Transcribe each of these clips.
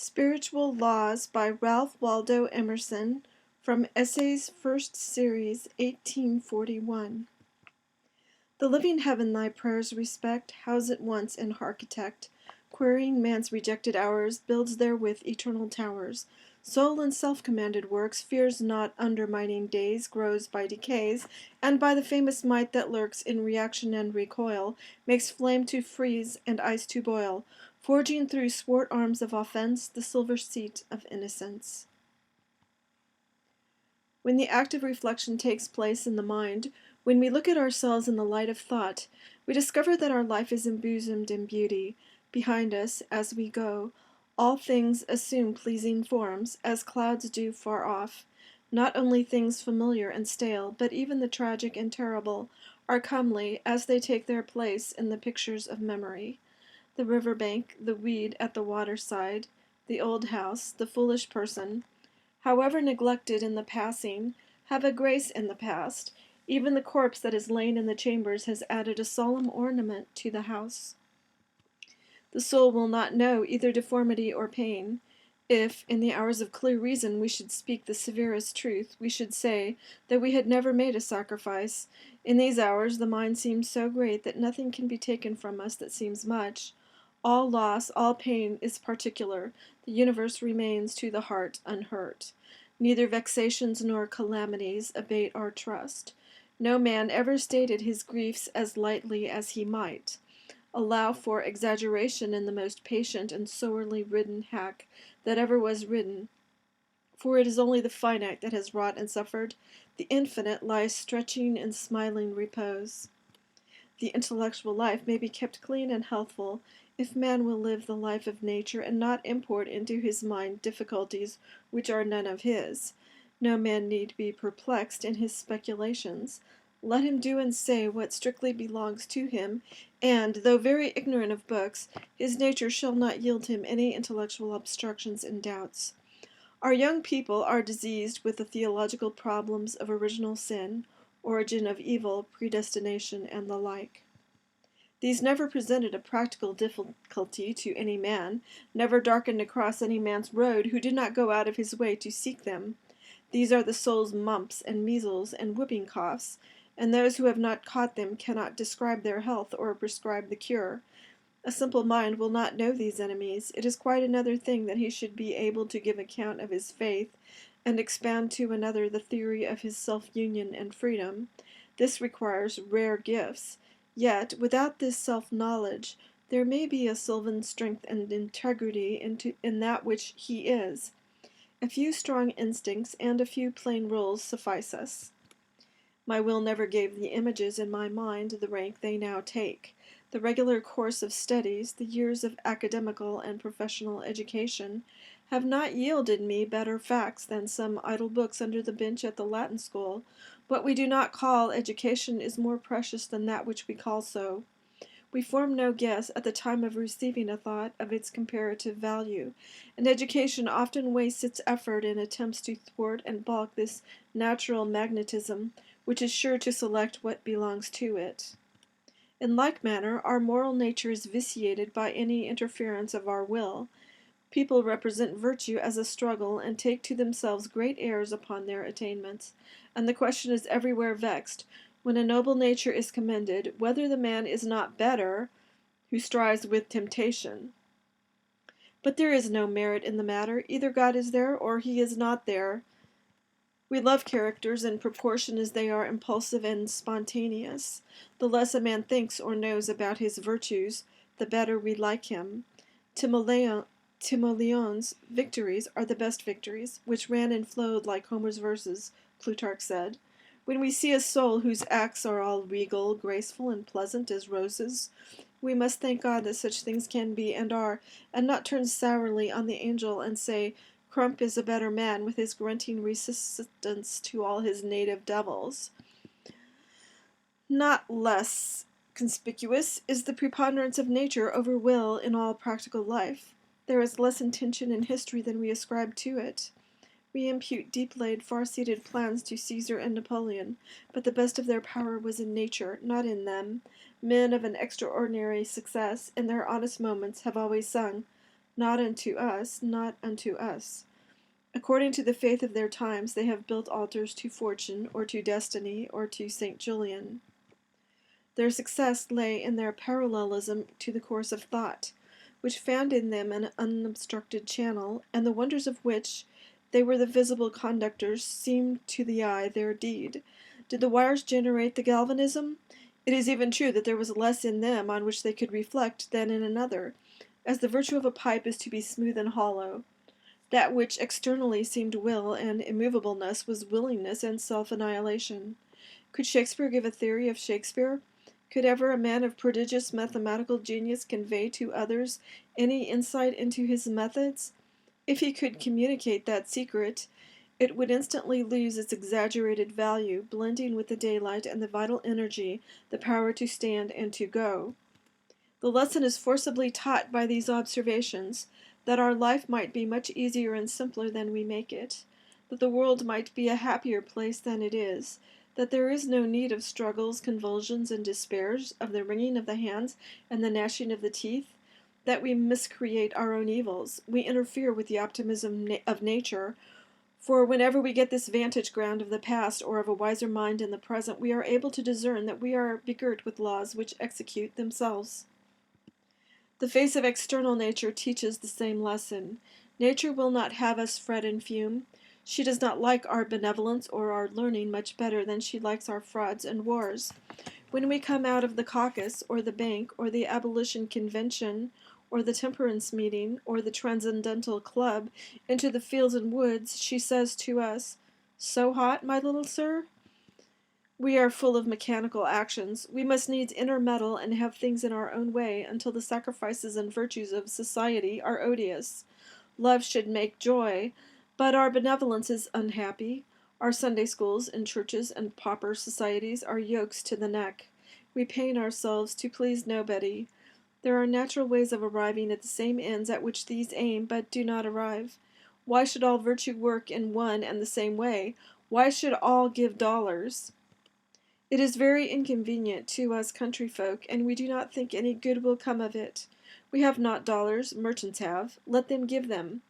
Spiritual Laws by Ralph Waldo Emerson from Essays First Series, 1841. The living heaven thy prayers respect, house at once and architect, querying man's rejected hours, builds therewith eternal towers. Soul in self-commanded works fears not undermining days, grows by decays, and by the famous might that lurks in reaction and recoil, makes flame to freeze and ice to boil, forging through swart arms of offense the silver seat of innocence. When the act of reflection takes place in the mind, when we look at ourselves in the light of thought, we discover that our life is embosomed in beauty. Behind us, as we go, all things assume pleasing forms, as clouds do far off. Not only things familiar and stale, but even the tragic and terrible, are comely as they take their place in the pictures of memory. The river bank, the weed at the waterside, the old house, the foolish person, however neglected in the passing, have a grace in the past. Even the corpse that has lain in the chambers has added a solemn ornament to the house. The soul will not know either deformity or pain. If, in the hours of clear reason, we should speak the severest truth, we should say that we had never made a sacrifice. In these hours the mind seems so great that nothing can be taken from us that seems much. All loss, all pain is particular. The universe remains to the heart unhurt. Neither vexations nor calamities abate our trust. No man ever stated his griefs as lightly as he might. Allow for exaggeration in the most patient and sorely ridden hack that ever was ridden, for it is only the finite that has wrought and suffered. The infinite lies stretching in smiling repose. The intellectual life may be kept clean and healthful if man will live the life of nature and not import into his mind difficulties which are none of his. No man need be perplexed in his speculations. Let him do and say what strictly belongs to him, and, though very ignorant of books, his nature shall not yield him any intellectual obstructions and doubts. Our young people are diseased with the theological problems of original sin, origin of evil, predestination, and the like. These never presented a practical difficulty to any man, never darkened across any man's road who did not go out of his way to seek them. These are the soul's mumps and measles and whooping coughs, and those who have not caught them cannot describe their health or prescribe the cure. A simple mind will not know these enemies. It is quite another thing that he should be able to give account of his faith, and expound to another the theory of his self-union and freedom. This requires rare gifts. Yet, without this self-knowledge, there may be a sylvan strength and integrity in that which he is. A few strong instincts and a few plain rules suffice us. My will never gave the images in my mind the rank they now take. The regular course of studies, the years of academical and professional education, have not yielded me better facts than some idle books under the bench at the Latin school. What we do not call education is more precious than that which we call so. We form no guess, at the time of receiving a thought, of its comparative value, and education often wastes its effort in attempts to thwart and balk this natural magnetism, which is sure to select what belongs to it. In like manner, our moral nature is vitiated by any interference of our will. People represent virtue as a struggle, and take to themselves great airs upon their attainments, and the question is everywhere vexed, when a noble nature is commended, whether the man is not better who strives with temptation. But there is no merit in the matter. Either God is there, or he is not there. We love characters in proportion as they are impulsive and spontaneous. The less a man thinks or knows about his virtues, the better we like him. Timoleon's victories are the best victories, which ran and flowed like Homer's verses, Plutarch said. When we see a soul whose acts are all regal, graceful, and pleasant as roses, we must thank God that such things can be and are, and not turn sourly on the angel and say, Crump is a better man with his grunting resistance to all his native devils. Not less conspicuous is the preponderance of nature over will in all practical life. There is less intention in history than we ascribe to it. We impute deep-laid, far-seated plans to Caesar and Napoleon, but the best of their power was in nature, not in them. Men of an extraordinary success, in their honest moments, have always sung, not unto us, not unto us. According to the faith of their times, they have built altars to Fortune, or to Destiny, or to St. Julian. Their success lay in their parallelism to the course of thought, which found in them an unobstructed channel, and the wonders of which they were the visible conductors seemed to the eye their deed. Did the wires generate the galvanism? It is even true that there was less in them on which they could reflect than in another, as the virtue of a pipe is to be smooth and hollow. That which externally seemed will and immovableness was willingness and self-annihilation. Could Shakespeare give a theory of Shakespeare? Could ever a man of prodigious mathematical genius convey to others any insight into his methods? If he could communicate that secret, it would instantly lose its exaggerated value, blending with the daylight and the vital energy, the power to stand and to go. The lesson is forcibly taught by these observations, that our life might be much easier and simpler than we make it, that the world might be a happier place than it is, that there is no need of struggles, convulsions, and despairs, of the wringing of the hands and the gnashing of the teeth, that we miscreate our own evils, we interfere with the optimism of nature, for whenever we get this vantage ground of the past or of a wiser mind in the present, we are able to discern that we are begirt with laws which execute themselves. The face of external nature teaches the same lesson. Nature will not have us fret and fume. She does not like our benevolence or our learning much better than she likes our frauds and wars. When we come out of the caucus, or the bank, or the abolition convention, or the temperance meeting, or the transcendental club, into the fields and woods, she says to us, "So hot, my little sir?" We are full of mechanical actions. We must needs intermeddle and have things in our own way until the sacrifices and virtues of society are odious. Love should make joy, but our benevolence is unhappy. Our Sunday schools and churches and pauper societies are yokes to the neck. We pain ourselves to please nobody. There are natural ways of arriving at the same ends at which these aim, but do not arrive. Why should all virtue work in one and the same way? Why should all give dollars? It is very inconvenient to us country folk, and we do not think any good will come of it. We have not dollars, merchants have. Let them give them.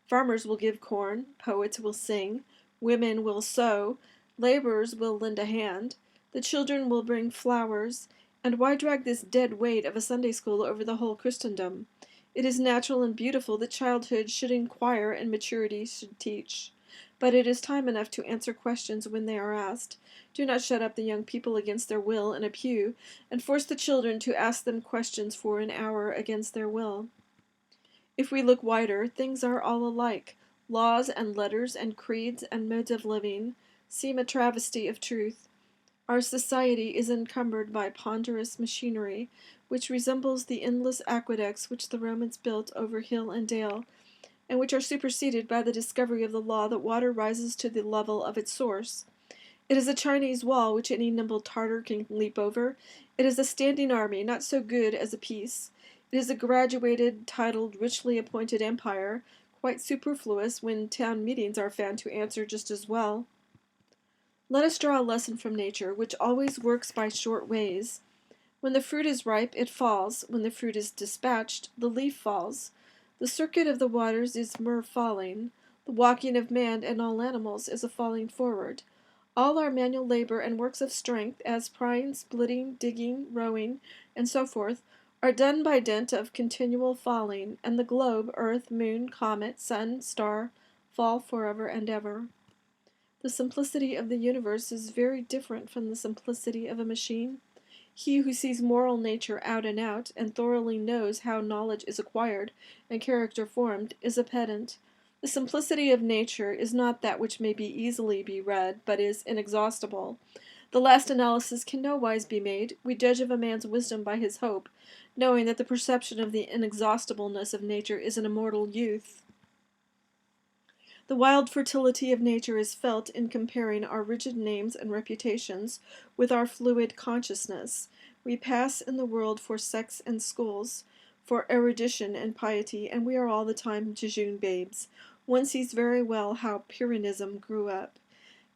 Farmers will give corn, poets will sing, women will sew, laborers will lend a hand, the children will bring flowers, and why drag this dead weight of a Sunday school over the whole Christendom? It is natural and beautiful that childhood should inquire and maturity should teach. But it is time enough to answer questions when they are asked. Do not shut up the young people against their will in a pew, and force the children to ask them questions for an hour against their will. If we look wider, things are all alike. Laws and letters and creeds and modes of living seem a travesty of truth. Our society is encumbered by ponderous machinery, which resembles the endless aqueducts which the Romans built over hill and dale, and which are superseded by the discovery of the law that water rises to the level of its source. It is a Chinese wall which any nimble Tartar can leap over. It is a standing army, not so good as a peace. It is a graduated, titled, richly appointed empire, quite superfluous when town meetings are found to answer just as well. Let us draw a lesson from nature, which always works by short ways. When the fruit is ripe, it falls. When the fruit is dispatched, the leaf falls. The circuit of the waters is mere falling. The walking of man and all animals is a falling forward. All our manual labor and works of strength, as prying, splitting, digging, rowing, and so forth, are done by dint of continual falling, and the globe, earth, moon, comet, sun, star, fall forever and ever. The simplicity of the universe is very different from the simplicity of a machine. He who sees moral nature out and out, and thoroughly knows how knowledge is acquired and character formed, is a pedant. The simplicity of nature is not that which may be easily be read, but is inexhaustible. The last analysis can nowise be made. We judge of a man's wisdom by his hope, knowing that the perception of the inexhaustibleness of nature is an immortal youth. The wild fertility of nature is felt in comparing our rigid names and reputations with our fluid consciousness. We pass in the world for sects and schools, for erudition and piety, and we are all the time jejune babes. One sees very well how Pyrrhonism grew up.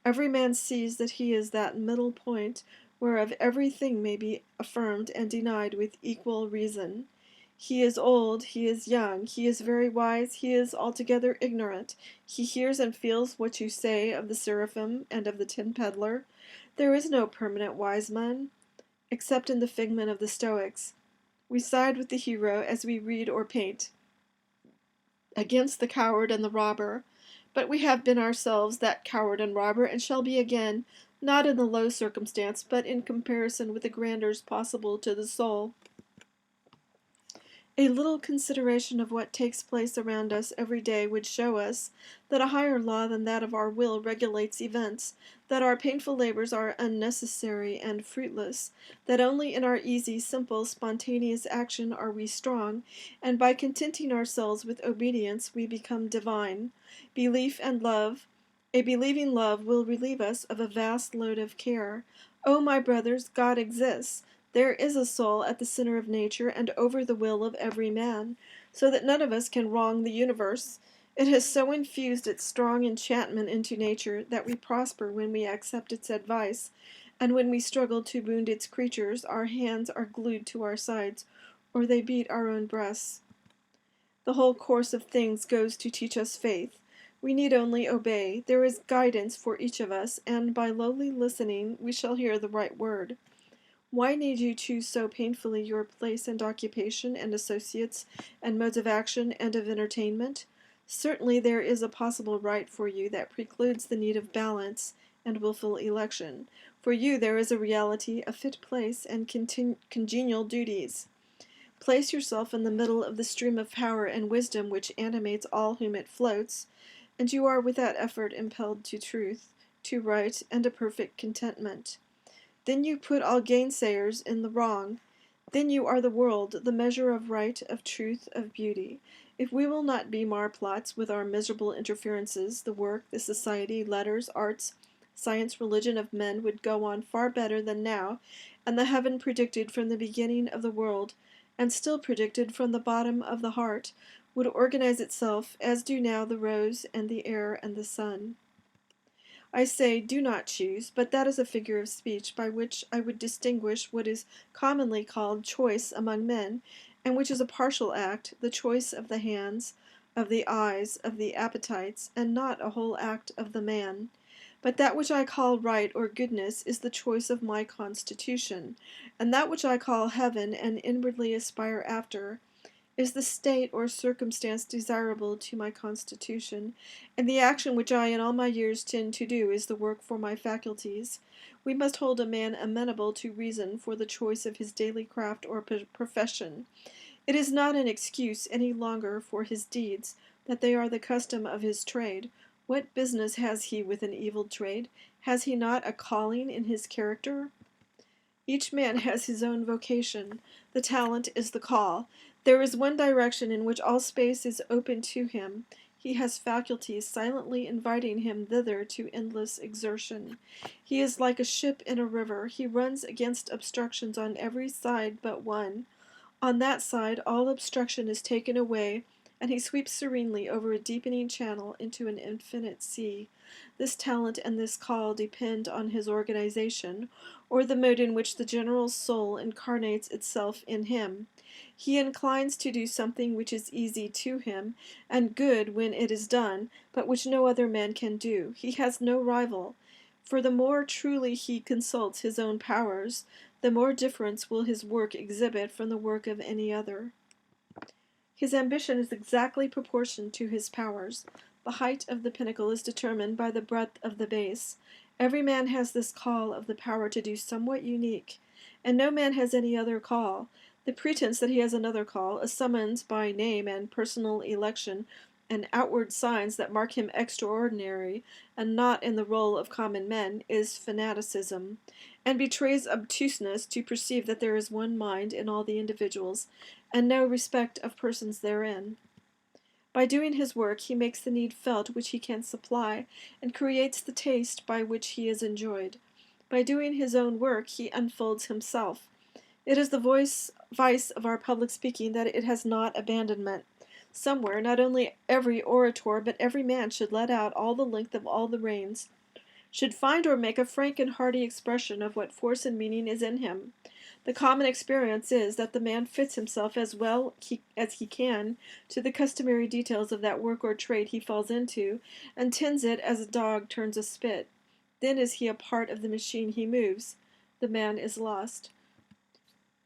Every man sees that he is that middle point whereof everything may be affirmed and denied with equal reason. He is old, he is young, he is very wise, he is altogether ignorant. He hears and feels what you say of the seraphim and of the tin peddler. There is no permanent wise man, except in the figment of the Stoics. We side with the hero as we read or paint, against the coward and the robber. But we have been ourselves that coward and robber, and shall be again, not in the low circumstance, but in comparison with the grandeurs possible to the soul. A little consideration of what takes place around us every day would show us that a higher law than that of our will regulates events, that our painful labors are unnecessary and fruitless, that only in our easy, simple, spontaneous action are we strong, and by contenting ourselves with obedience we become divine. Belief and love, a believing love will relieve us of a vast load of care. Oh, my brothers, God exists. There is a soul at the center of nature and over the will of every man, so that none of us can wrong the universe. It has so infused its strong enchantment into nature that we prosper when we accept its advice, and when we struggle to wound its creatures, our hands are glued to our sides, or they beat our own breasts. The whole course of things goes to teach us faith. We need only obey. There is guidance for each of us, and by lowly listening we shall hear the right word. Why need you choose so painfully your place and occupation and associates and modes of action and of entertainment? Certainly there is a possible right for you that precludes the need of balance and willful election. For you there is a reality, a fit place, and congenial duties. Place yourself in the middle of the stream of power and wisdom which animates all whom it floats, and you are without effort impelled to truth, to right, and a perfect contentment. Then you put all gainsayers in the wrong. Then you are the world, the measure of right, of truth, of beauty. If we will not be marplots with our miserable interferences, the work, the society, letters, arts, science, religion of men would go on far better than now, and the heaven predicted from the beginning of the world, and still predicted from the bottom of the heart, would organize itself as do now the rose and the air and the sun. I say, do not choose, but that is a figure of speech by which I would distinguish what is commonly called choice among men, and which is a partial act, the choice of the hands, of the eyes, of the appetites, and not a whole act of the man. But that which I call right or goodness is the choice of my constitution, and that which I call heaven and inwardly aspire after is the state or circumstance desirable to my constitution, and the action which I in all my years tend to do is the work for my faculties. We must hold a man amenable to reason for the choice of his daily craft or profession. It is not an excuse any longer for his deeds that they are the custom of his trade. What business has he with an evil trade? Has he not a calling in his character? Each man has his own vocation. The talent is the call. There is one direction in which all space is open to him. He has faculties silently inviting him thither to endless exertion. He is like a ship in a river. He runs against obstructions on every side but one. On that side all obstruction is taken away, and he sweeps serenely over a deepening channel into an infinite sea. This talent and this call depend on his organization, or the mode in which the general soul incarnates itself in him. He inclines to do something which is easy to him, and good when it is done, but which no other man can do. He has no rival. For the more truly he consults his own powers, the more difference will his work exhibit from the work of any other. His ambition is exactly proportioned to his powers. The height of the pinnacle is determined by the breadth of the base. Every man has this call of the power to do somewhat unique, and no man has any other call. The pretense that he has another call, a summons by name and personal election, and outward signs that mark him extraordinary and not in the roll of common men, is fanaticism, and betrays obtuseness to perceive that there is one mind in all the individuals, and no respect of persons therein. By doing his work he makes the need felt which he can supply, and creates the taste by which he is enjoyed. By doing his own work he unfolds himself. It is the vice of our public speaking that it has not abandonment. Somewhere, not only every orator, but every man should let out all the length of all the reins, should find or make a frank and hearty expression of what force and meaning is in him. The common experience is that the man fits himself as well as he can to the customary details of that work or trade he falls into, and tends it as a dog turns a spit. Then is he a part of the machine he moves. The man is lost.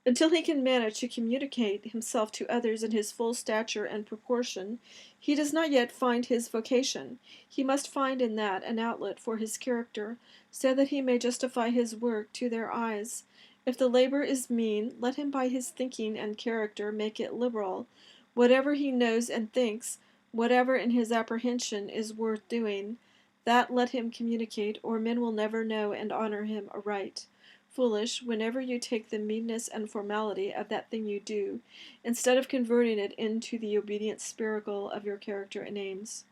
Until he can manage to communicate himself to others in his full stature and proportion, he does not yet find his vocation. He must find in that an outlet for his character, so that he may justify his work to their eyes. If the labor is mean, let him by his thinking and character make it liberal. Whatever he knows and thinks, whatever in his apprehension is worth doing, that let him communicate, or men will never know and honor him aright. Foolish, whenever you take the meanness and formality of that thing you do, instead of converting it into the obedient spiracle of your character and aims.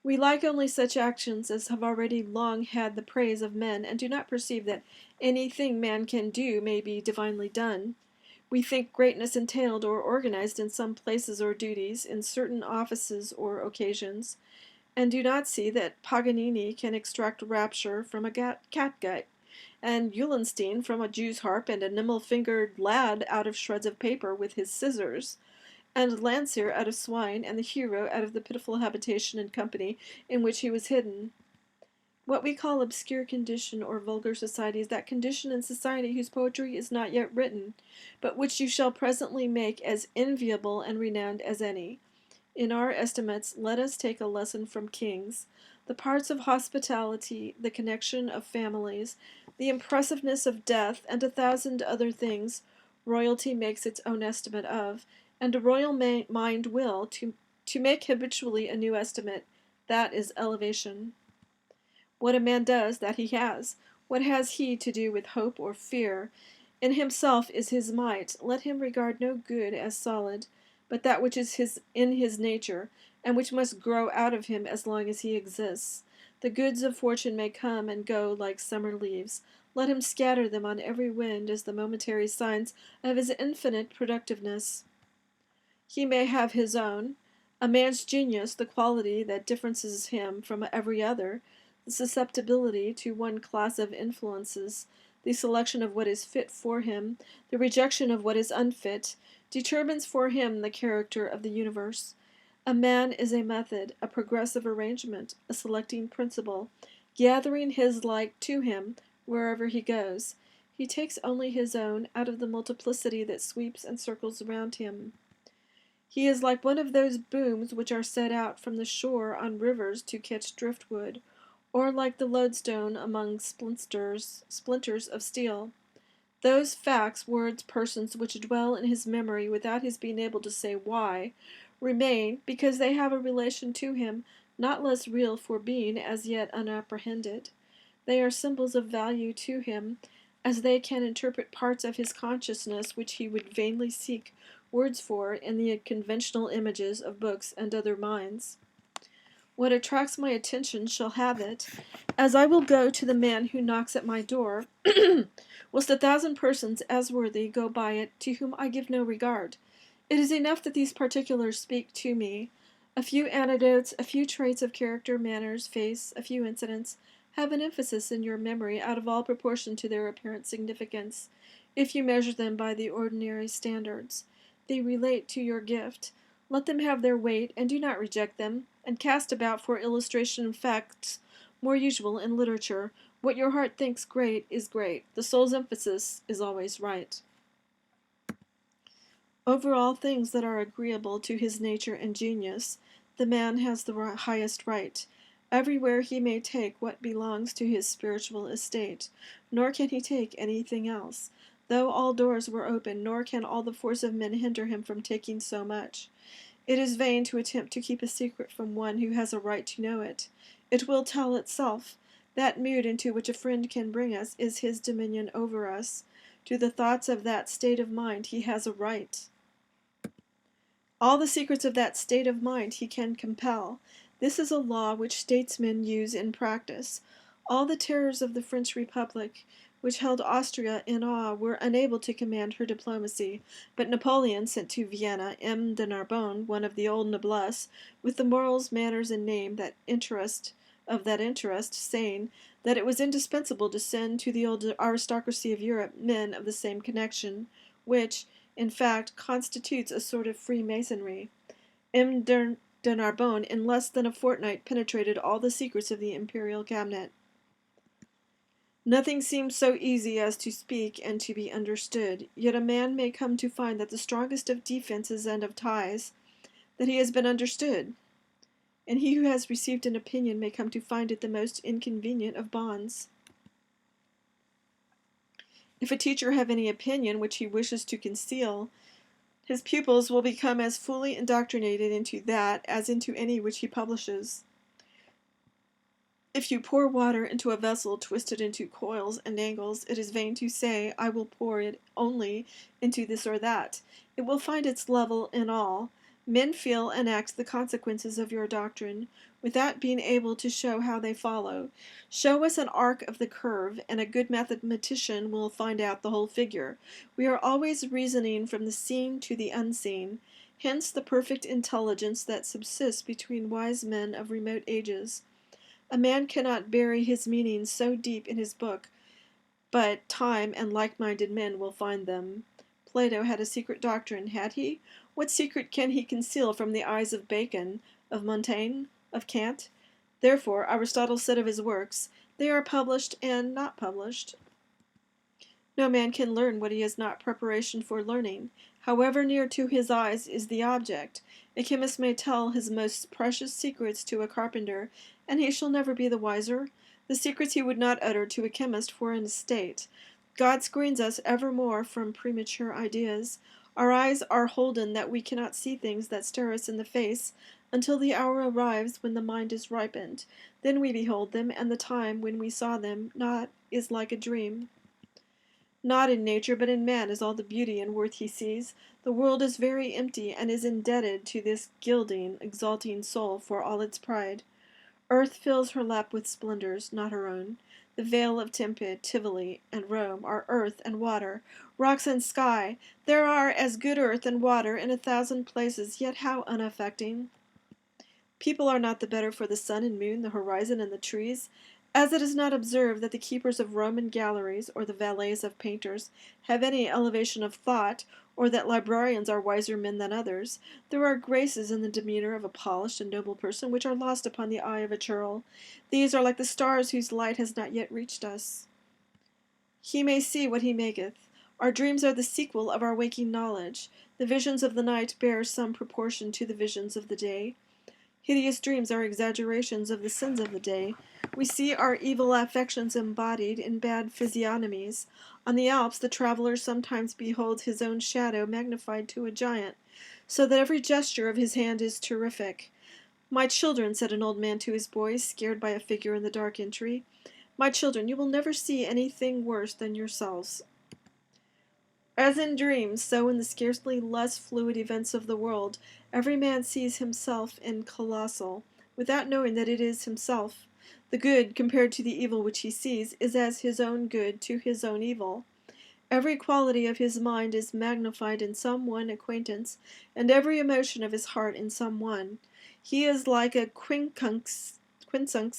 We like only such actions as have already long had the praise of men, and do not perceive that anything man can do may be divinely done. We think greatness entailed or organized in some places or duties, in certain offices or occasions, and do not see that Paganini can extract rapture from a catgut, and Eulenstein from a Jew's harp, and a nimble-fingered lad out of shreds of paper with his scissors, and Landseer out of swine, and the hero out of the pitiful habitation and company in which he was hidden. What we call obscure condition or vulgar society is that condition in society whose poetry is not yet written, but which you shall presently make as enviable and renowned as any. In our estimates, let us take a lesson from kings. The parts of hospitality, the connection of families, the impressiveness of death, and 1,000 other things, royalty makes its own estimate of, and a royal mind will, to make habitually a new estimate. That is elevation. What a man does, that he has. What has he to do with hope or fear? In himself is his might. Let him regard no good as solid, but that which is in his nature, and which must grow out of him as long as he exists. The goods of fortune may come and go like summer leaves. Let him scatter them on every wind as the momentary signs of his infinite productiveness. He may have his own, a man's genius, the quality that differences him from every other, the susceptibility to one class of influences, the selection of what is fit for him, the rejection of what is unfit, determines for him the character of the universe. A man is a method, a progressive arrangement, a selecting principle, gathering his like to him wherever he goes. He takes only his own out of the multiplicity that sweeps and circles around him. He is like one of those booms which are set out from the shore on rivers to catch driftwood, or like the lodestone among splinters of steel. Those facts, words, persons which dwell in his memory without his being able to say why, remain because they have a relation to him not less real for being as yet unapprehended. They are symbols of value to him, as they can interpret parts of his consciousness which he would vainly seek words for in the conventional images of books and other minds. What attracts my attention shall have it, as I will go to the man who knocks at my door, whilst 1,000 persons as worthy go by it to whom I give no regard. It is enough that these particulars speak to me. A few anecdotes, a few traits of character, manners, face, a few incidents, have an emphasis in your memory out of all proportion to their apparent significance, if you measure them by the ordinary standards. They relate to your gift. Let them have their weight, and do not reject them, and cast about for illustration facts more usual in literature. What your heart thinks great is great. The soul's emphasis is always right. Over all things that are agreeable to his nature and genius, the man has the highest right. Everywhere he may take what belongs to his spiritual estate, nor can he take anything else. Though all doors were open, nor can all the force of men hinder him from taking so much. It is vain to attempt to keep a secret from one who has a right to know it. It will tell itself. That mood into which a friend can bring us is his dominion over us. To the thoughts of that state of mind he has a right. All the secrets of that state of mind he can compel. This is a law which statesmen use in practice. All the terrors of the French Republic, which held Austria in awe, were unable to command her diplomacy, but Napoleon sent to Vienna de Narbonne, one of the old noblesse, with the morals, manners, and name that interest of that interest, saying that it was indispensable to send to the old aristocracy of Europe men of the same connection, which, in fact, constitutes a sort of Freemasonry. M. de Narbonne in less than a fortnight penetrated all the secrets of the imperial cabinet. Nothing seems so easy as to speak and to be understood, yet a man may come to find that the strongest of defenses and of ties, that he has been understood, and he who has received an opinion may come to find it the most inconvenient of bonds. If a teacher have any opinion which he wishes to conceal, his pupils will become as fully indoctrinated into that as into any which he publishes. If you pour water into a vessel twisted into coils and angles, it is vain to say, I will pour it only into this or that. It will find its level in all. Men feel and act the consequences of your doctrine, without being able to show how they follow. Show us an arc of the curve, and a good mathematician will find out the whole figure. We are always reasoning from the seen to the unseen. Hence the perfect intelligence that subsists between wise men of remote ages. A man cannot bury his meanings so deep in his book, but time and like-minded men will find them. Plato had a secret doctrine, had he? What secret can he conceal from the eyes of Bacon, of Montaigne, of Kant? Therefore, Aristotle said of his works, they are published and not published. No man can learn what he has not preparation for learning, however near to his eyes is the object. A chemist may tell his most precious secrets to a carpenter, and he shall never be the wiser. The secrets he would not utter to a chemist for an estate. God screens us evermore from premature ideas. Our eyes are holden that we cannot see things that stare us in the face, until the hour arrives when the mind is ripened. Then we behold them, and the time when we saw them not is like a dream. Not in nature, but in man is all the beauty and worth he sees. The world is very empty, and is indebted to this gilding, exalting soul for all its pride. Earth fills her lap with splendors, not her own. The vale of Tempe, Tivoli, and Rome are earth and water, rocks and sky. There are as good earth and water in 1,000 places, yet how unaffecting. People are not the better for the sun and moon, the horizon and the trees. As it is not observed that the keepers of Roman galleries, or the valets of painters, have any elevation of thought, or that librarians are wiser men than others, there are graces in the demeanor of a polished and noble person which are lost upon the eye of a churl. These are like the stars whose light has not yet reached us. He may see what he maketh. Our dreams are the sequel of our waking knowledge. The visions of the night bear some proportion to the visions of the day. Hideous dreams are exaggerations of the sins of the day. We see our evil affections embodied in bad physiognomies. On the Alps the traveller sometimes beholds his own shadow magnified to a giant, so that every gesture of his hand is terrific. My children, said an old man to his boys, scared by a figure in the dark entry, my children, you will never see anything worse than yourselves. As in dreams, so in the scarcely less fluid events of the world, every man sees himself in colossal, without knowing that it is himself. The good, compared to the evil which he sees, is as his own good to his own evil. Every quality of his mind is magnified in some one acquaintance, and every emotion of his heart in some one. He is like a quincunx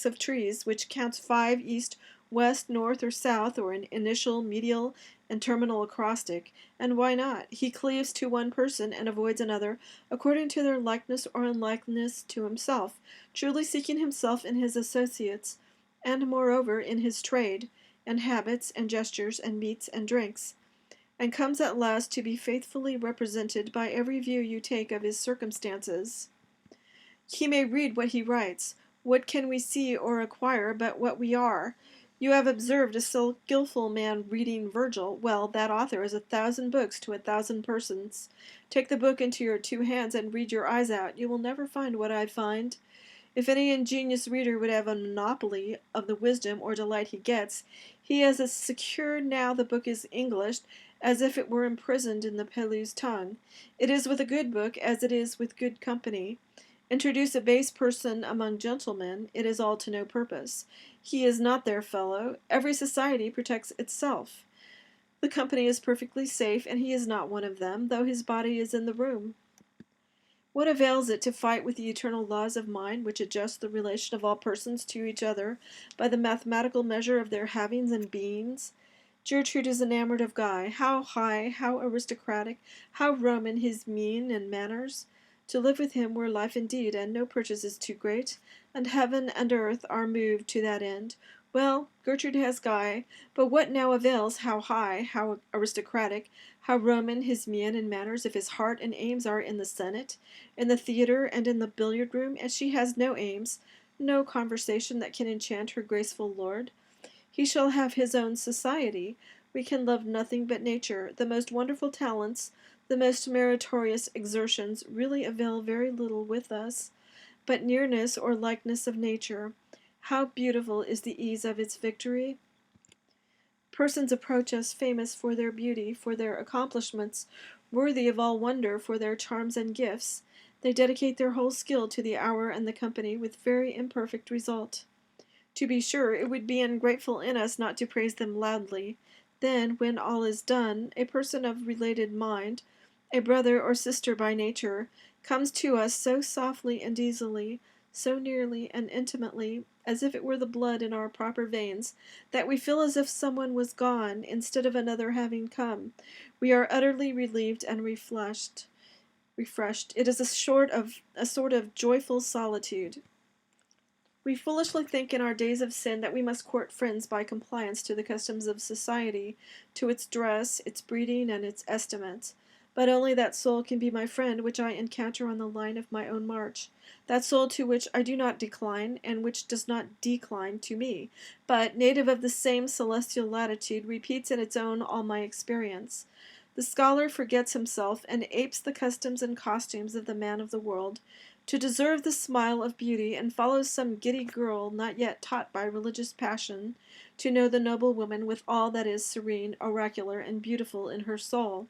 of trees, which counts 5 east, west, north, or south, or an initial, medial, and terminal acrostic. And why not? He cleaves to one person and avoids another, according to their likeness or unlikeness to himself, truly seeking himself in his associates, and moreover in his trade, and habits, and gestures, and meats, and drinks, and comes at last to be faithfully represented by every view you take of his circumstances. He may read what he writes. What can we see or acquire but what we are? You have observed a skilful man reading Virgil. Well, that author is 1,000 books to 1,000 persons. Take the book into your 2 hands and read your eyes out. You will never find what I find. If any ingenious reader would have a monopoly of the wisdom or delight he gets, he is as secure now the book is Englished as if it were imprisoned in the Pelu's tongue. It is with a good book as it is with good company. Introduce a base person among gentlemen, it is all to no purpose. He is not their fellow. Every society protects itself. The company is perfectly safe, and he is not one of them, though his body is in the room. What avails it to fight with the eternal laws of mind which adjust the relation of all persons to each other by the mathematical measure of their havings and beings? Gertrude is enamored of Guy. How high, how aristocratic, how Roman his mien and manners! To live with him were life indeed, and no purchase is too great, and heaven and earth are moved to that end. Well, Gertrude has Guy, but what now avails how high, how aristocratic, how Roman his mien and manners, if his heart and aims are in the Senate, in the theatre, and in the billiard room, and she has no aims, no conversation that can enchant her graceful lord? He shall have his own society. We can love nothing but nature. The most wonderful talents, the most meritorious exertions really avail very little with us, but nearness or likeness of nature. How beautiful is the ease of its victory! Persons approach us famous for their beauty, for their accomplishments, worthy of all wonder for their charms and gifts. They dedicate their whole skill to the hour and the company with very imperfect result. To be sure, it would be ungrateful in us not to praise them loudly. Then, when all is done, a person of related mind, a brother or sister by nature, comes to us so softly and easily, so nearly and intimately, as if it were the blood in our proper veins, that we feel as if someone was gone, instead of another having come. We are utterly relieved and refreshed. It is a sort of joyful solitude. We foolishly think in our days of sin that we must court friends by compliance to the customs of society, to its dress, its breeding, and its estimates. But only that soul can be my friend which I encounter on the line of my own march, that soul to which I do not decline, and which does not decline to me, but, native of the same celestial latitude, repeats in its own all my experience. The scholar forgets himself, and apes the customs and costumes of the man of the world, to deserve the smile of beauty, and follows some giddy girl not yet taught by religious passion to know the noble woman with all that is serene, oracular, and beautiful in her soul.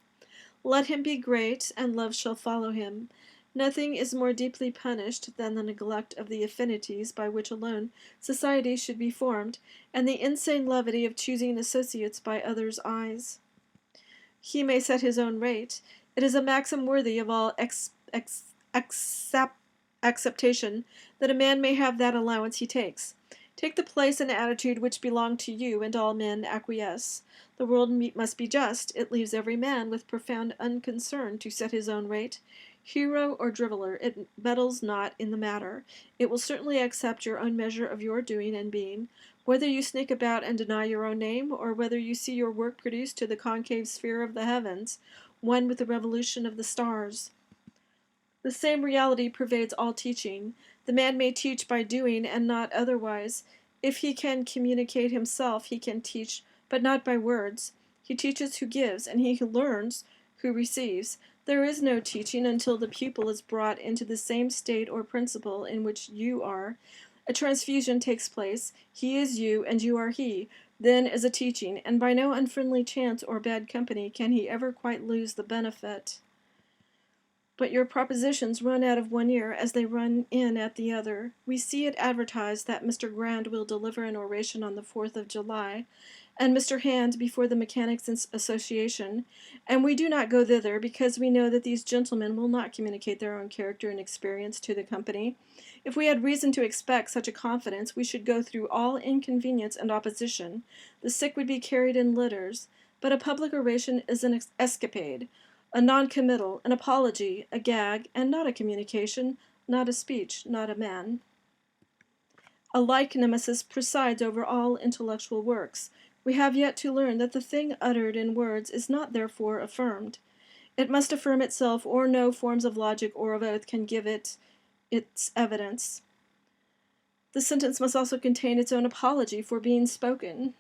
Let him be great, and love shall follow him. Nothing is more deeply punished than the neglect of the affinities by which alone society should be formed, and the insane levity of choosing associates by others' eyes. He may set his own rate. It is a maxim worthy of all acceptation that a man may have that allowance he takes. Take the place and attitude which belong to you, and all men acquiesce. The world must be just. It leaves every man with profound unconcern to set his own rate. Hero or driveler, it meddles not in the matter. It will certainly accept your own measure of your doing and being, whether you sneak about and deny your own name, or whether you see your work produced to the concave sphere of the heavens, one with the revolution of the stars. The same reality pervades all teaching. The man may teach by doing and not otherwise. If he can communicate himself, he can teach, but not by words. He teaches who gives, and he who learns who receives. There is no teaching until the pupil is brought into the same state or principle in which you are. A transfusion takes place. He is you, and you are he. Then is a teaching, and by no unfriendly chance or bad company can he ever quite lose the benefit. But your propositions run out of one ear as they run in at the other. We see it advertised that Mr. Grand will deliver an oration on the 4th of July, and Mr. Hand before the Mechanics' Association, and we do not go thither because we know that these gentlemen will not communicate their own character and experience to the company. If we had reason to expect such a confidence, we should go through all inconvenience and opposition. The sick would be carried in litters. But a public oration is an escapade, a non-committal, an apology, a gag, and not a communication, not a speech, not a man. A like nemesis presides over all intellectual works. We have yet to learn that the thing uttered in words is not therefore affirmed. It must affirm itself, or no forms of logic or of oath can give it its evidence. The sentence must also contain its own apology for being spoken.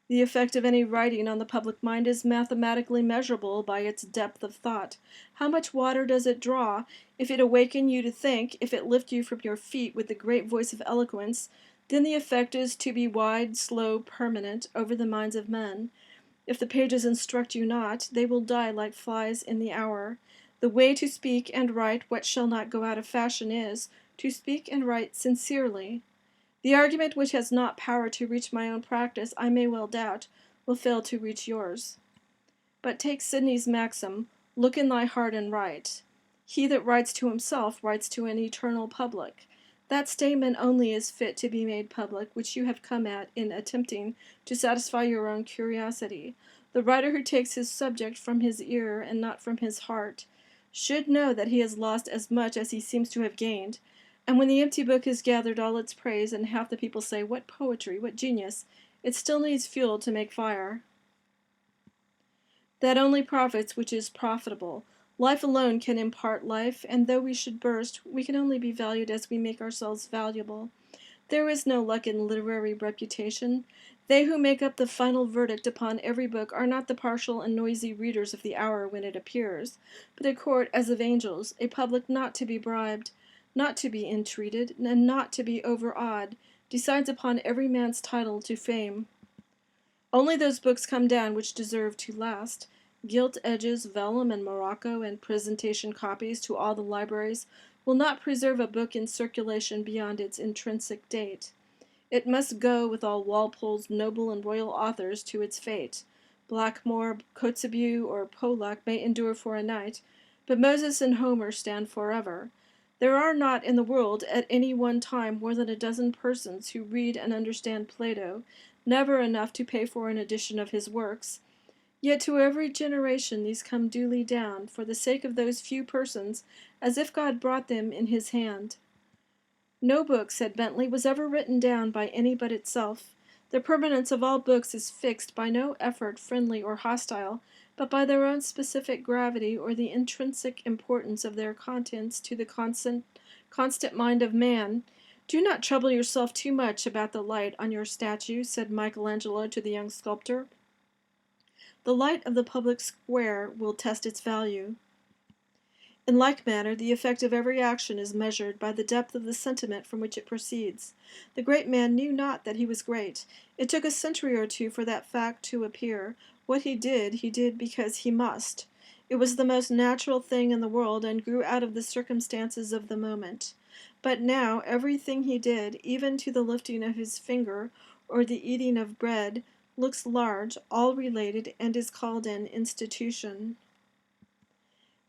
The effect of any writing on the public mind is mathematically measurable by its depth of thought. How much water does it draw? If it awaken you to think, if it lift you from your feet with the great voice of eloquence, then the effect is to be wide, slow, permanent, over the minds of men. If the pages instruct you not, they will die like flies in the hour. The way to speak and write what shall not go out of fashion is, to speak and write sincerely. The argument which has not power to reach my own practice, I may well doubt, will fail to reach yours. But take Sidney's maxim, look in thy heart and write. He that writes to himself writes to an eternal public. That statement only is fit to be made public, which you have come at in attempting to satisfy your own curiosity. The writer who takes his subject from his ear and not from his heart should know that he has lost as much as he seems to have gained. And when the empty book has gathered all its praise, and half the people say, "What poetry, what genius!" it still needs fuel to make fire. That only profits which is profitable. Life alone can impart life, and though we should burst, we can only be valued as we make ourselves valuable. There is no luck in literary reputation. They who make up the final verdict upon every book are not the partial and noisy readers of the hour when it appears, but a court as of angels, a public not to be bribed, not to be entreated, and not to be overawed, decides upon every man's title to fame. Only those books come down which deserve to last. Gilt edges, vellum and morocco, and presentation copies to all the libraries will not preserve a book in circulation beyond its intrinsic date. It must go with all Walpole's noble and royal authors to its fate. Blackmore, Kotzebue, or Pollack may endure for a night, but Moses and Homer stand forever. There are not in the world at any one time more than a dozen persons who read and understand Plato, never enough to pay for an edition of his works. Yet to every generation these come duly down, for the sake of those few persons, as if God brought them in his hand. No book, said Bentley, was ever written down by any but itself. The permanence of all books is fixed by no effort friendly or hostile, but by their own specific gravity or the intrinsic importance of their contents to the constant mind of man. Do not trouble yourself too much about the light on your statue, said Michelangelo to the young sculptor. The light of the public square will test its value. In like manner, the effect of every action is measured by the depth of the sentiment from which it proceeds. The great man knew not that he was great. It took a century or two for that fact to appear. What he did because he must. It was the most natural thing in the world, and grew out of the circumstances of the moment. But now everything he did, even to the lifting of his finger or the eating of bread, looks large, all related, and is called an institution.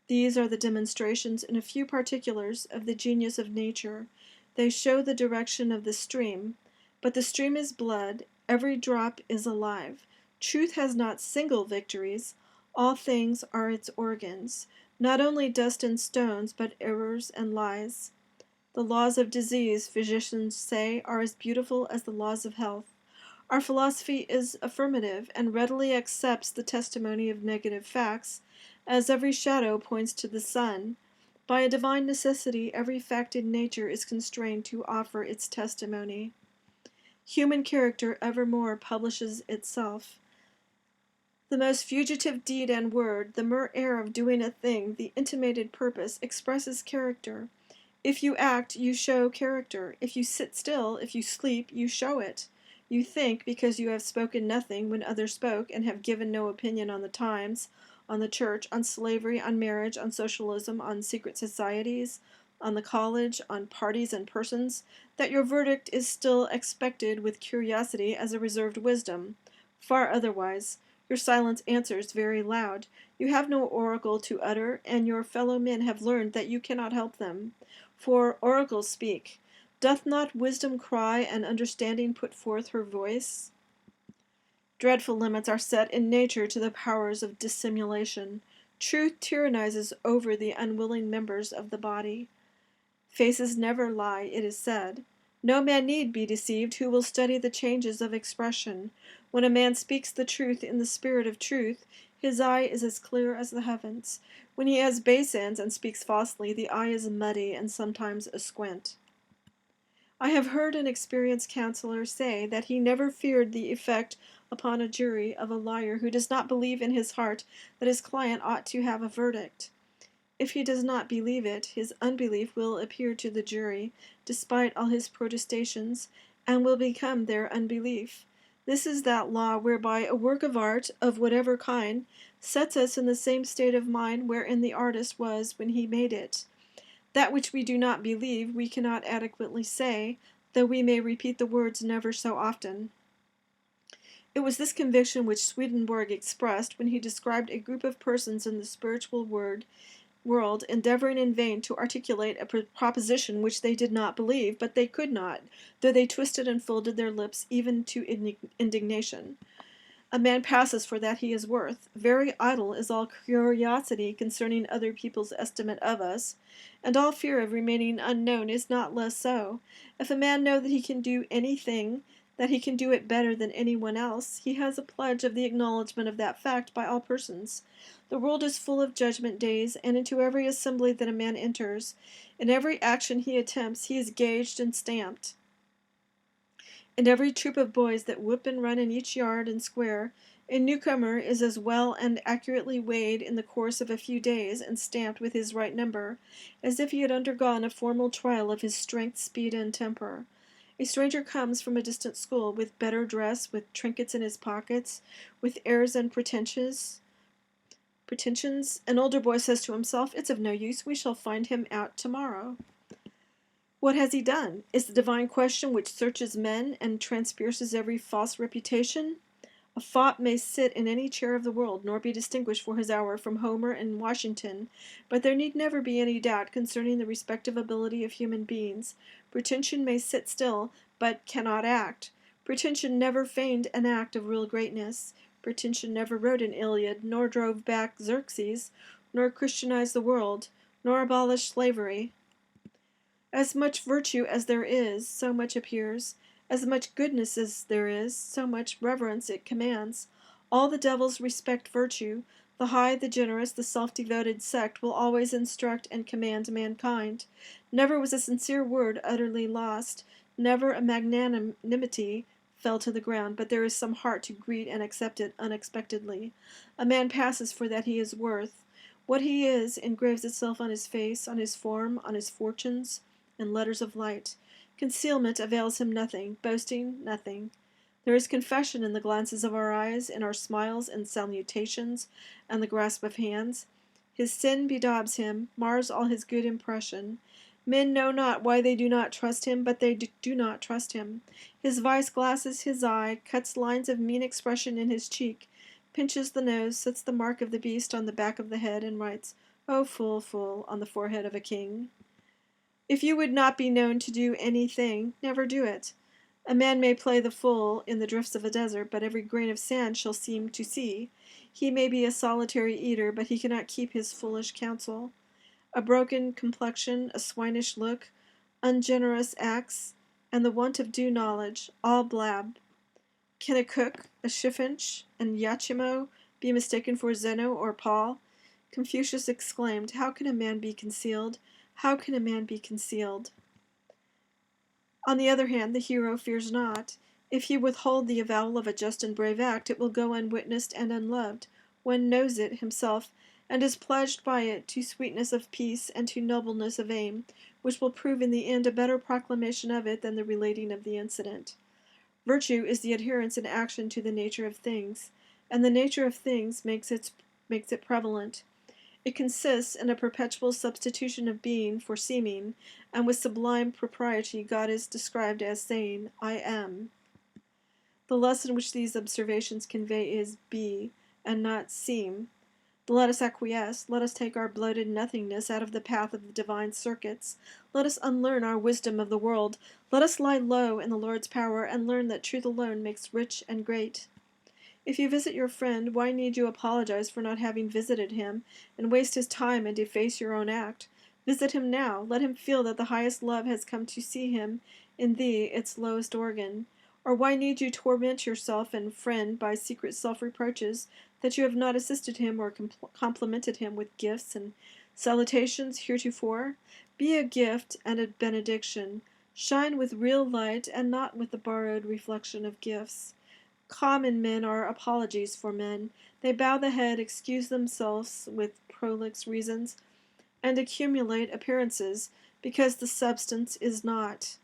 These are the demonstrations in a few particulars of the genius of nature. They show the direction of the stream, but the stream is blood, every drop is alive. Truth has not single victories, all things are its organs, not only dust and stones, but errors and lies. The laws of disease, physicians say, are as beautiful as the laws of health. Our philosophy is affirmative, and readily accepts the testimony of negative facts, as every shadow points to the sun. By a divine necessity, every fact in nature is constrained to offer its testimony. Human character evermore publishes itself. The most fugitive deed and word, the mere air of doing a thing, the intimated purpose, expresses character. If you act, you show character. If you sit still, if you sleep, you show it. You think, because you have spoken nothing when others spoke, and have given no opinion on the times, on the church, on slavery, on marriage, on socialism, on secret societies, on the college, on parties and persons, that your verdict is still expected with curiosity as a reserved wisdom. Far otherwise. Your silence answers very loud. You have no oracle to utter, and your fellow men have learned that you cannot help them. For oracles speak. Doth not wisdom cry, and understanding put forth her voice? Dreadful limits are set in nature to the powers of dissimulation. Truth tyrannizes over the unwilling members of the body. Faces never lie, it is said. No man need be deceived who will study the changes of expression. When a man speaks the truth in the spirit of truth, his eye is as clear as the heavens. When he has base ends and speaks falsely, the eye is muddy and sometimes asquint. I have heard an experienced counselor say that he never feared the effect upon a jury of a liar who does not believe in his heart that his client ought to have a verdict. If he does not believe it, his unbelief will appear to the jury, despite all his protestations, and will become their unbelief. This is that law whereby a work of art, of whatever kind, sets us in the same state of mind wherein the artist was when he made it. That which we do not believe we cannot adequately say, though we may repeat the words never so often. It was this conviction which Swedenborg expressed when he described a group of persons in the spiritual word world, endeavoring in vain to articulate a proposition which they did not believe, but they could not, though they twisted and folded their lips even to indignation. A man passes for that he is worth. Very idle is all curiosity concerning other people's estimate of us, and all fear of remaining unknown is not less so. If a man know that he can do anything, that he can do it better than anyone else, he has a pledge of the acknowledgment of that fact by all persons. The world is full of judgment days, and into every assembly that a man enters, in every action he attempts, he is gauged and stamped. In every troop of boys that whoop and run in each yard and square, a newcomer is as well and accurately weighed in the course of a few days and stamped with his right number, as if he had undergone a formal trial of his strength, speed, and temper. A stranger comes from a distant school, with better dress, with trinkets in his pockets, with airs and pretensions. An older boy says to himself, "It's of no use, we shall find him out tomorrow." What has he done? Is the divine question which searches men and transpierces every false reputation. A fop may sit in any chair of the world, nor be distinguished for his hour from Homer and Washington, but there need never be any doubt concerning the respective ability of human beings. Pretension may sit still, but cannot act. Pretension never feigned an act of real greatness. Pretension never wrote an Iliad, nor drove back Xerxes, nor Christianized the world, nor abolished slavery. As much virtue as there is, so much appears. As much goodness as there is, so much reverence it commands. All the devils respect virtue. The high, the generous, the self-devoted sect will always instruct and command mankind. Never was a sincere word utterly lost. Never a magnanimity fell to the ground, but there is some heart to greet and accept it unexpectedly. A man passes for that he is worth. What he is engraves itself on his face, on his form, on his fortunes, in letters of light. Concealment avails him nothing, boasting nothing. There is confession in the glances of our eyes, in our smiles and salutations, and the grasp of hands. His sin bedaubs him, mars all his good impression. Men know not why they do not trust him, but they do not trust him. His vice glasses his eye, cuts lines of mean expression in his cheek, pinches the nose, sets the mark of the beast on the back of the head, and writes, "Oh, fool, fool," on the forehead of a king. If you would not be known to do anything, never do it. A man may play the fool in the drifts of a desert, but every grain of sand shall seem to see. He may be a solitary eater, but he cannot keep his foolish counsel. A broken complexion, a swinish look, ungenerous acts, and the want of due knowledge, all blab. Can a cook, a chiffinch, and Iachimo be mistaken for Zeno or Paul? Confucius exclaimed, "How can a man be concealed? How can a man be concealed?" On the other hand, the hero fears not. If he withhold the avowal of a just and brave act, it will go unwitnessed and unloved. One knows it himself, and is pledged by it to sweetness of peace and to nobleness of aim, which will prove in the end a better proclamation of it than the relating of the incident. Virtue is the adherence in action to the nature of things, and the nature of things makes it prevalent. It consists in a perpetual substitution of being for seeming, and with sublime propriety God is described as saying, "I am." The lesson which these observations convey is be, and not seem. Let us acquiesce, let us take our bloated nothingness out of the path of the divine circuits, let us unlearn our wisdom of the world, let us lie low in the Lord's power, and learn that truth alone makes rich and great. If you visit your friend, why need you apologize for not having visited him, and waste his time and deface your own act? Visit him now. Let him feel that the highest love has come to see him in thee, its lowest organ. Or why need you torment yourself and friend by secret self-reproaches that you have not assisted him or complimented him with gifts and salutations heretofore? Be a gift and a benediction. Shine with real light and not with the borrowed reflection of gifts. Common men are apologies for men. They bow the head, excuse themselves with prolix reasons, and accumulate appearances, because the substance is not.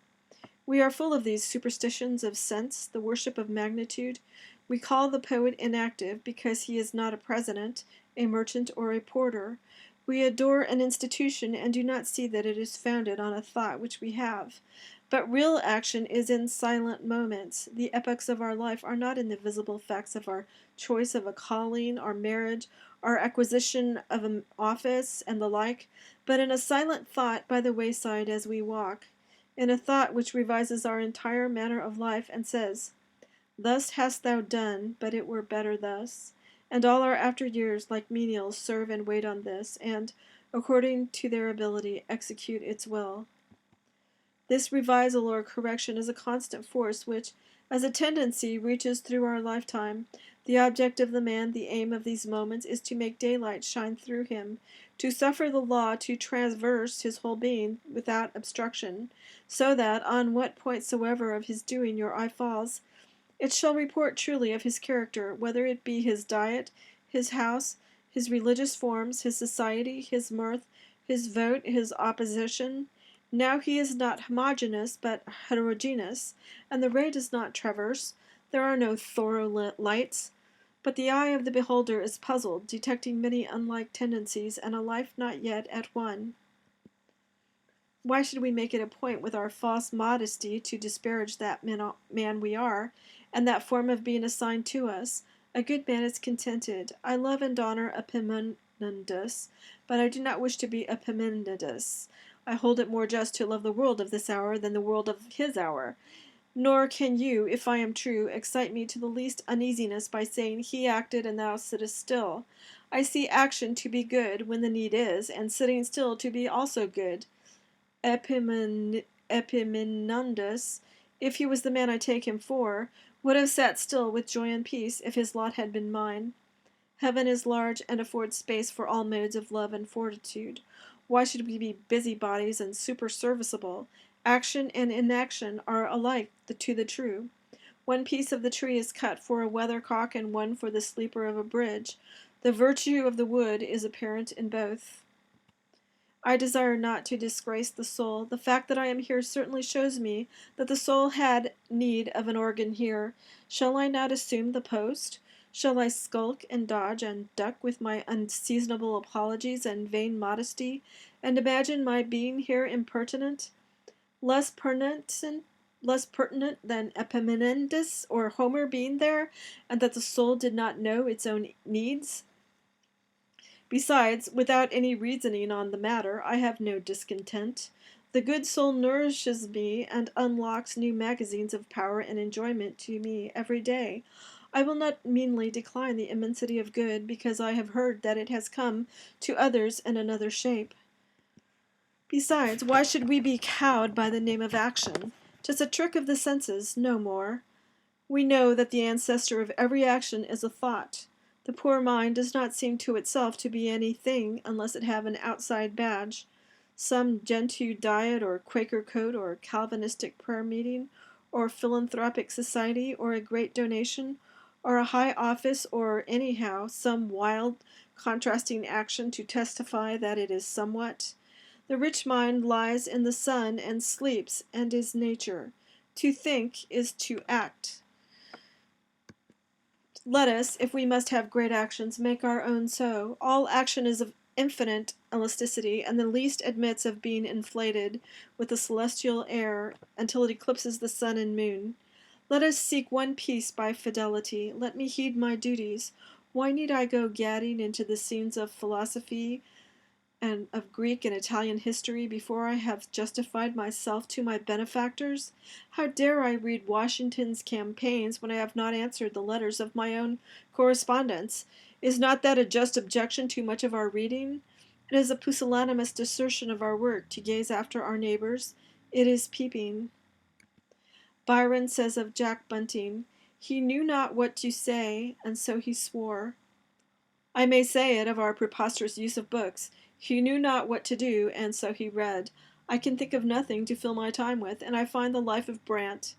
We are full of these superstitions of sense, the worship of magnitude. We call the poet inactive because he is not a president, a merchant, or a porter. We adore an institution and do not see that it is founded on a thought which we have. But real action is in silent moments. The epochs of our life are not in the visible facts of our choice of a calling, our marriage, our acquisition of an office, and the like, but in a silent thought by the wayside as we walk, in a thought which revises our entire manner of life and says, "Thus hast thou done, but it were better thus." And all our after years, like menials, serve and wait on this, and, according to their ability, execute its will. This revisal or correction is a constant force which, as a tendency, reaches through our lifetime. The object of the man, the aim of these moments, is to make daylight shine through him, to suffer the law to traverse his whole being without obstruction, so that, on what point soever of his doing your eye falls, it shall report truly of his character, whether it be his diet, his house, his religious forms, his society, his mirth, his vote, his opposition. Now he is not homogeneous, but heterogeneous, and the ray does not traverse. There are no thorough lights, but the eye of the beholder is puzzled, detecting many unlike tendencies, and a life not yet at one. Why should we make it a point with our false modesty to disparage that man we are, and that form of being assigned to us? A good man is contented. I love and honor Epaminondas, but I do not wish to be Epaminondas. I hold it more just to love the world of this hour than the world of his hour. Nor can you, if I am true, excite me to the least uneasiness by saying, "He acted, and thou sittest still." I see action to be good when the need is, and sitting still to be also good. Epaminondas, if he was the man I take him for, would have sat still with joy and peace if his lot had been mine. Heaven is large and affords space for all modes of love and fortitude. Why should we be busybodies and superserviceable? Action and inaction are alike to the true. One piece of the tree is cut for a weathercock and one for the sleeper of a bridge. The virtue of the wood is apparent in both. I desire not to disgrace the soul. The fact that I am here certainly shows me that the soul had need of an organ here. Shall I not assume the post? Shall I skulk and dodge and duck with my unseasonable apologies and vain modesty, and imagine my being here impertinent? Less pertinent than Epaminondas or Homer being there, and that the soul did not know its own needs? Besides, without any reasoning on the matter, I have no discontent. The good soul nourishes me and unlocks new magazines of power and enjoyment to me every day. I will not meanly decline the immensity of good, because I have heard that it has come to others in another shape. Besides, why should we be cowed by the name of action? 'Tis a trick of the senses, no more. We know that the ancestor of every action is a thought. The poor mind does not seem to itself to be anything unless it have an outside badge, some Gentoo diet or Quaker coat or Calvinistic prayer meeting or philanthropic society or a great donation or a high office or, anyhow, some wild contrasting action to testify that it is somewhat. The rich mind lies in the sun and sleeps and is nature. To think is to act. Let us, if we must have great actions, make our own so. All action is of infinite elasticity, and the least admits of being inflated with the celestial air until it eclipses the sun and moon. Let us seek one peace by fidelity. Let me heed my duties. Why need I go gadding into the scenes of philosophy and of Greek and Italian history before I have justified myself to my benefactors? How dare I read Washington's campaigns when I have not answered the letters of my own correspondents? Is not that a just objection to much of our reading? It is a pusillanimous desertion of our work to gaze after our neighbors. It is peeping. Byron says of Jack Bunting, "He knew not what to say, and so he swore." I may say it of our preposterous use of books. He knew not what to do, and so he read. I can think of nothing to fill my time with, and I find the life of Brant.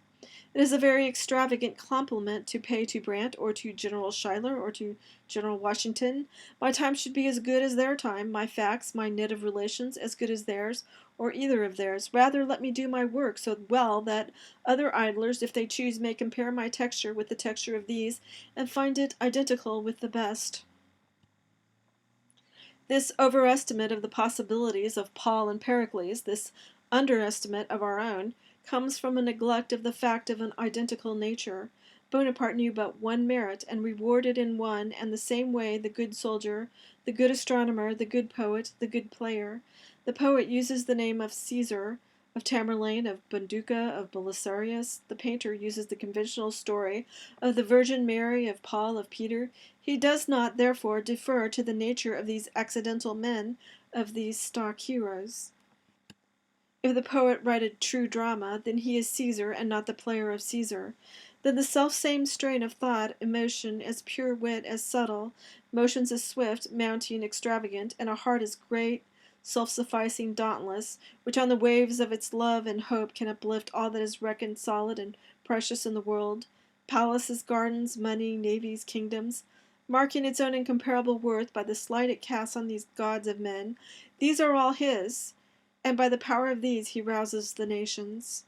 It is a very extravagant compliment to pay to Brant, or to General Schuyler, or to General Washington. My time should be as good as their time, my facts, my native relations, as good as theirs, or either of theirs. Rather let me do my work so well that other idlers, if they choose, may compare my texture with the texture of these, and find it identical with the best. This overestimate of the possibilities of Paul and Pericles, this underestimate of our own, comes from a neglect of the fact of an identical nature. Bonaparte knew but one merit, and rewarded in one and the same way the good soldier, the good astronomer, the good poet, the good player. The poet uses the name of Caesar, of Tamerlane, of Bonduca, of Belisarius. The painter uses the conventional story of the Virgin Mary, of Paul, of Peter. He does not, therefore, defer to the nature of these accidental men, of these stock heroes. If the poet write a true drama, then he is Caesar and not the player of Caesar. Then the selfsame strain of thought, emotion, as pure wit as subtle, motions as swift, mounting, extravagant, and a heart as great, self-sufficing, dauntless, which on the waves of its love and hope can uplift all that is reckoned solid and precious in the world, palaces, gardens, money, navies, kingdoms, marking its own incomparable worth by the slight it casts on these gods of men, these are all his, and by the power of these he rouses the nations.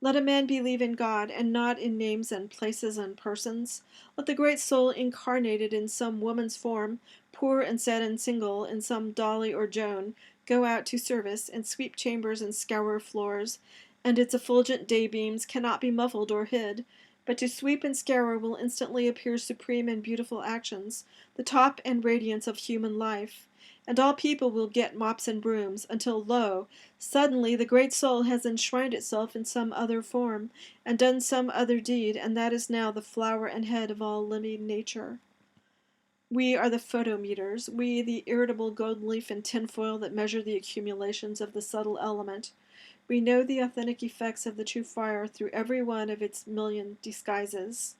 Let a man believe in God, and not in names and places and persons. Let the great soul incarnated in some woman's form, poor and sad and single, in some Dolly or Joan, go out to service, and sweep chambers and scour floors, and its effulgent daybeams cannot be muffled or hid, but to sweep and scour will instantly appear supreme and beautiful actions, the top and radiance of human life. And all people will get mops and brooms, until, lo, suddenly the great soul has enshrined itself in some other form, and done some other deed, and that is now the flower and head of all living nature. We are the photometers, we the irritable golden leaf and tinfoil that measure the accumulations of the subtle element. We know the authentic effects of the true fire through every one of its million disguises.